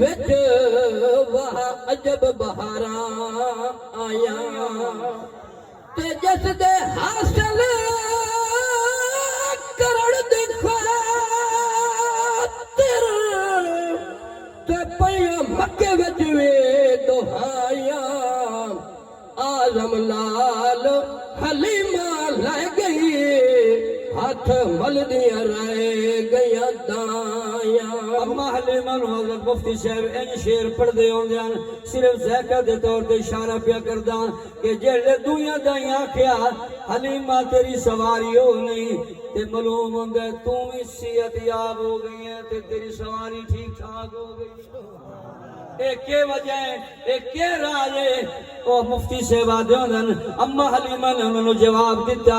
विच वाह अजब बहारा आया ते जिस दे हासिल करण दी खातिर ते पईया मक्के विच वे दुहाया आजम लाल हलीमा लै गई हाथ मलदियां रह गया दाया। अम्मा हलीमा नूं हज़रत मुफ्ती साहब इन शेर पढ़दे होंदे हन सिर्फ ज़ैका दे तौर ते इशारा पिया करदा कि जेड़े दुनिया दाई आख्या हलीमा तेरी सवारी हो नहीं ते मालूम होंदा तू भी सेहत याब हो गई है ते तेरी सवारी ठीक ठाक हो गई। एक के वजह एक के राज है ओ मुफ्ती साहब आदे होंदन अम्मा हलीमा ने उन्होंने जवाब दिता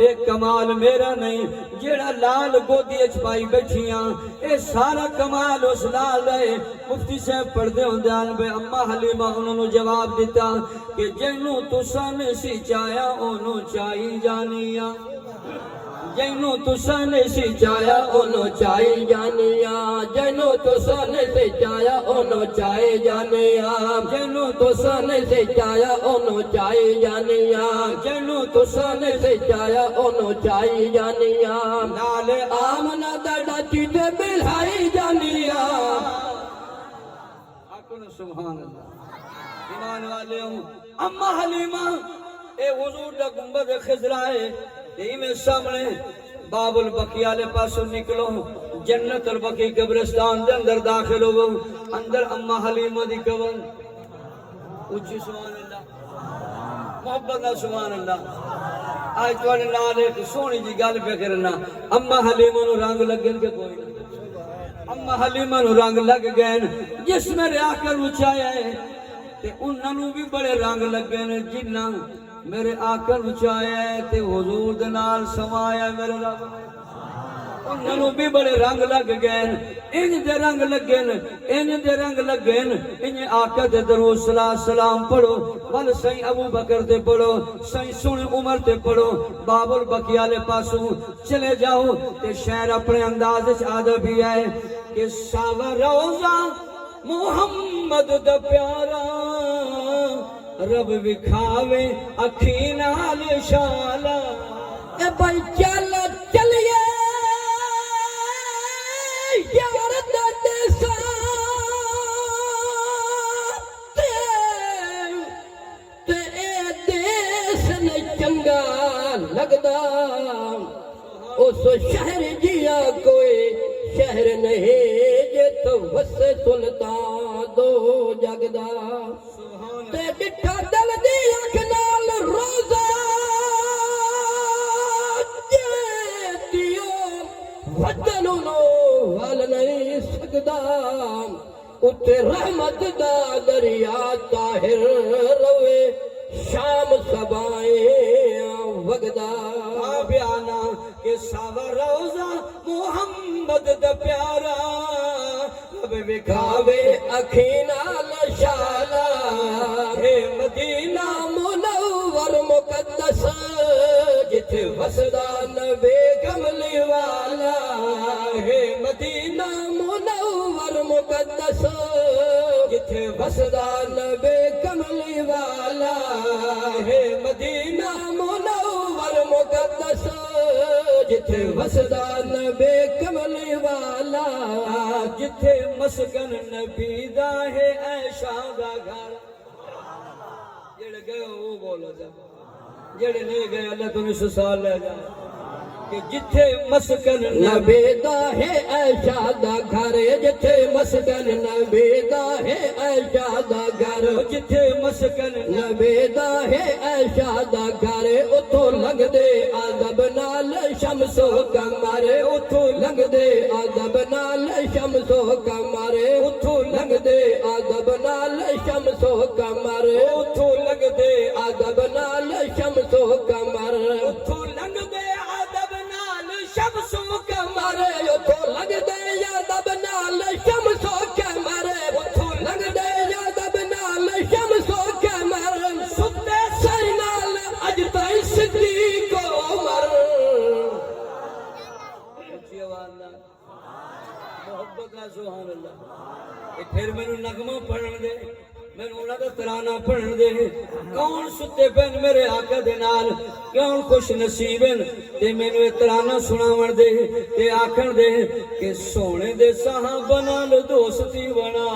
एक कमाल मेरा नहीं जेड़ा लाल गोदी च पाई बैठियां ए सारा कमाल उस लाल है। मुफ्ती साहब पढ़दे होंदे हन बे अम्मा हलीमा उन्होंने जवाब दिता कि जिन्नू तुसा ने सी चाया ओनू चाही जानिया जैनू तुसा ने सिचाया ओनो चाहे जानिया जैनू तुसा ने सिचाया ओनो चाहे जानिया जैनू तुसा ने सिचाया ओनो चाहे जानिया जैनू तुसा ने सिचाया ओनो चाहे जानिया नाल आमना दा चीते बिल्हाई जानिया। सुभान अल्लाह ईमान वाले अम्मा हलीमा ए हुजूर दा गुंबद खिजरा है में सामने बाबुल बकी आले पासों निकलो जन्नत और बकी कब्रिस्तान के अंदर दाखिल हो अंदर अम्मा हलीमा दी कबर उच्ची सुभान अल्लाह मोहब्बत दा सुभान अल्लाह। आज तुहाडे नाल एक सोहनी जी गल पे करना अम्मा हलीमा नूं रंग लगन के कोई ना अम्मा हलीमा नूं रंग लग गए जिस मेरे आकर उचाया है ते उन्हां नूं भी बड़े रंग लगे ने जिन्ना मेरे आकर उचाया है ते हुजूर दे नाल समाया मेरे रब उन्होंने भी बड़े रंग लग गए इंज दे रंग लगे इंज दे रंग लगे इंज आका दे दरूद सलाम पढ़ो वल सही अबू बकर ते पढ़ो सही सुन उमर ते पढ़ो बाबुल बकी आले पासों चले जाओ ते शहर अपने अंदाज च आदा भी है कि सावा रोजा मुहम्मद दा प्यारा रब विखावे अखी नाल शाला ए भाई चल चलिए यार दे साथे ते ए देश ने चंगा लगदा उस शहर जिया कोई शहर नहीं जे तो वसे सुल्तान दो जगदा ते डिठा दल दी अख नाल रोजा जेतियो वदन नो वल नहीं सकदा उते रहमत दा दरिया ताहिर रवे शाम सबाए वगदा बयाना के सावा रोजा मुहम्मद दा प्यारा रब विखावे अखी नाल शाला हे मदीना मुनव्वर मुकद्दस जिथे वसदा नबी कमली वाला हे मदीना मुनव्वर मुकद्दस जिथे वसदा नबी कमली वाला हे मदीना मुनव्वर मुकद्दस जिथे वसदा नबी कमली वाला जिथे मस्कन नबी दा है ऐशा दा घर जेड़े गए वो बोलो जा जेड़े नहीं गए अल्लाह तुम्हें 100 साल ले जाए कि जिथे मस्कन नबी दा है ऐशा दा घर जिथे मस्कन नबी दा है ऐशा दा घर जिथे मस्कन नबी दा है ऐशा दा घर उतो लंघदे अदब नाल शमसो कमर उतो लंघदे अदब नाल शमसो कमर उतो लंघदे अदब नाल शमसो कमर उतो लगदे अदब नाल शमसो कमर उतो लंघदे अदब नाल शमसो कमर उतो लंघदे अदब नाल शमसो कमर उतो लंघदे अदब नाल शमसो कमर सुते सर नाल अज ताई सिद्दीक उमर मोहब्बत ना सुभान अल्लाह एक फिर मैनू नगमा पढ़न दे, मैनू उन्हां दा तराना पढ़न दे। कौन सुते पैन मेरे आका दे नाल, कौन खुश नसीब हैं ते मैनू ये तराना सुनावन दे ते आखण दे कि सोने दे साहब नाल दोस्ती बना।